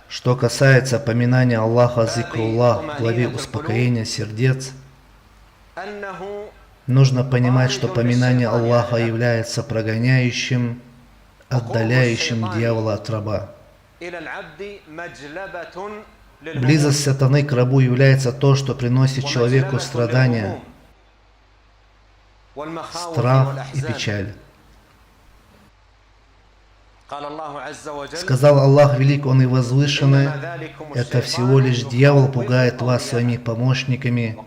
Что касается поминания Аллаха, зикруллах, в главе успокоения сердец, нужно понимать, что поминание Аллаха является прогоняющим, отдаляющим дьявола от раба. Близость сатаны к рабу является то, что приносит человеку страдания, страх и печаль. Сказал Аллах Велик, Он и Возвышенный, это всего лишь дьявол пугает вас своими помощниками.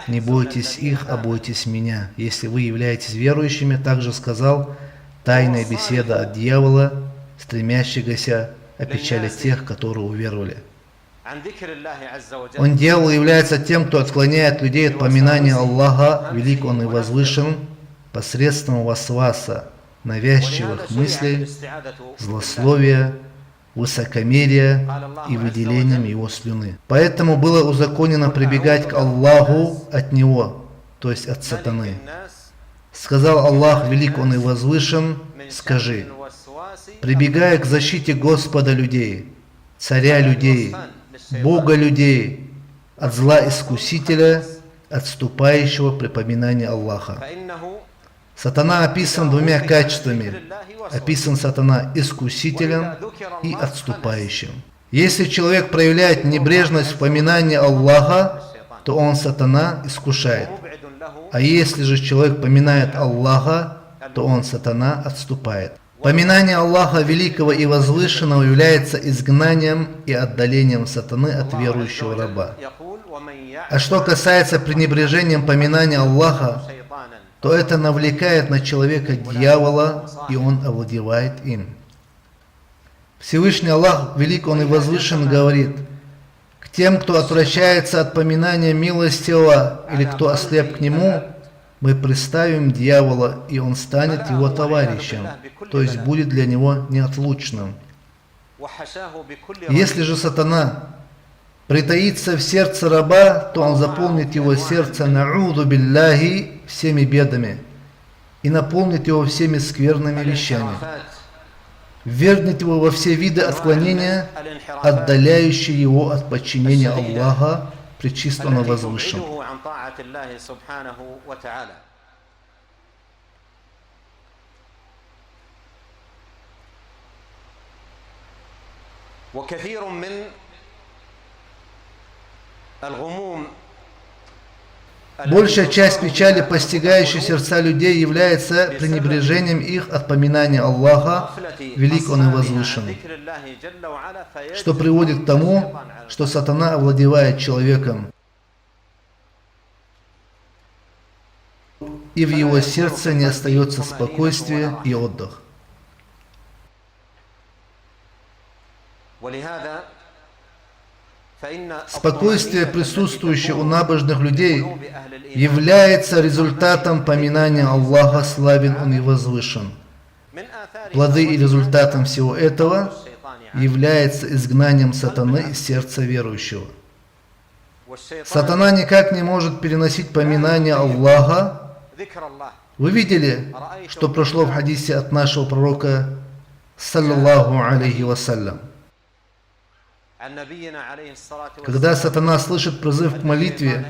Не бойтесь их, а бойтесь меня. Если вы являетесь верующими, также сказал, тайная беседа от дьявола, стремящегося опечалить тех, которые уверовали. Он, дьявол, является тем, кто отклоняет людей от поминания Аллаха, Велик Он и Возвышен, посредством васваса, навязчивых мыслей, злословия, высокомерия и выделением его слюны. Поэтому было узаконено прибегать к Аллаху от него, то есть от сатаны. Сказал Аллах, Велик Он и Возвышен, скажи, прибегая к защите Господа людей, Царя людей, Бога людей, от зла искусителя, отступающего при поминании Аллаха. Сатана описан двумя качествами. Описан сатана искусителем и отступающим. Если человек проявляет небрежность в поминании Аллаха, то он сатана искушает. А если же человек поминает Аллаха, то он сатана отступает. Поминание Аллаха Великого и Возвышенного является изгнанием и отдалением сатаны от верующего раба. А что касается пренебрежения поминания Аллаха, то это навлекает на человека дьявола, и он овладевает им. Всевышний Аллах, Велик Он и Возвышен, говорит, к тем, кто отвращается от поминания милостивого, или кто ослеп к нему, мы приставим дьявола, и он станет его товарищем, то есть будет для него неотлучным. Если же сатана притаится в сердце раба, то он заполнит его сердце на'уду билляхи всеми бедами и наполнит его всеми скверными вещами. Ввергнет его во все виды отклонения, отдаляющие его от подчинения Аллаха, Пречистого Возвышенного. Большая часть печали, постигающей сердца людей, является пренебрежением их от поминания Аллаха, Велик Он и Возвышенный, что приводит к тому, что сатана овладевает человеком, и в его сердце не остается спокойствия и отдых. Спокойствие, присутствующее у набожных людей, является результатом поминания Аллаха, славен Он и возвышен. Плоды и результатом всего этого является изгнанием сатаны из сердца верующего. Сатана никак не может переносить поминание Аллаха. Вы видели, что прошло в хадисе от нашего пророка, саллаллаху алейхи вассалям. Когда сатана слышит призыв к молитве,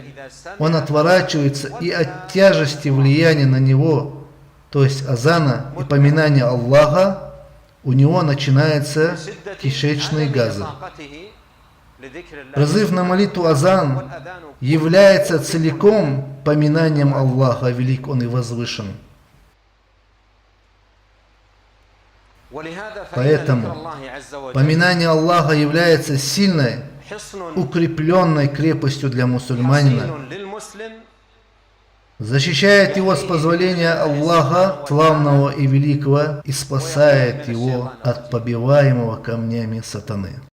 он отворачивается, и от тяжести влияния на него, то есть азана и поминания Аллаха, у него начинаются кишечные газы. Призыв на молитву азан является целиком поминанием Аллаха, Велик Он и Возвышен. Поэтому поминание Аллаха является сильной, укрепленной крепостью для мусульманина, защищает его с позволения Аллаха, славного и великого, и спасает его от побиваемого камнями сатаны.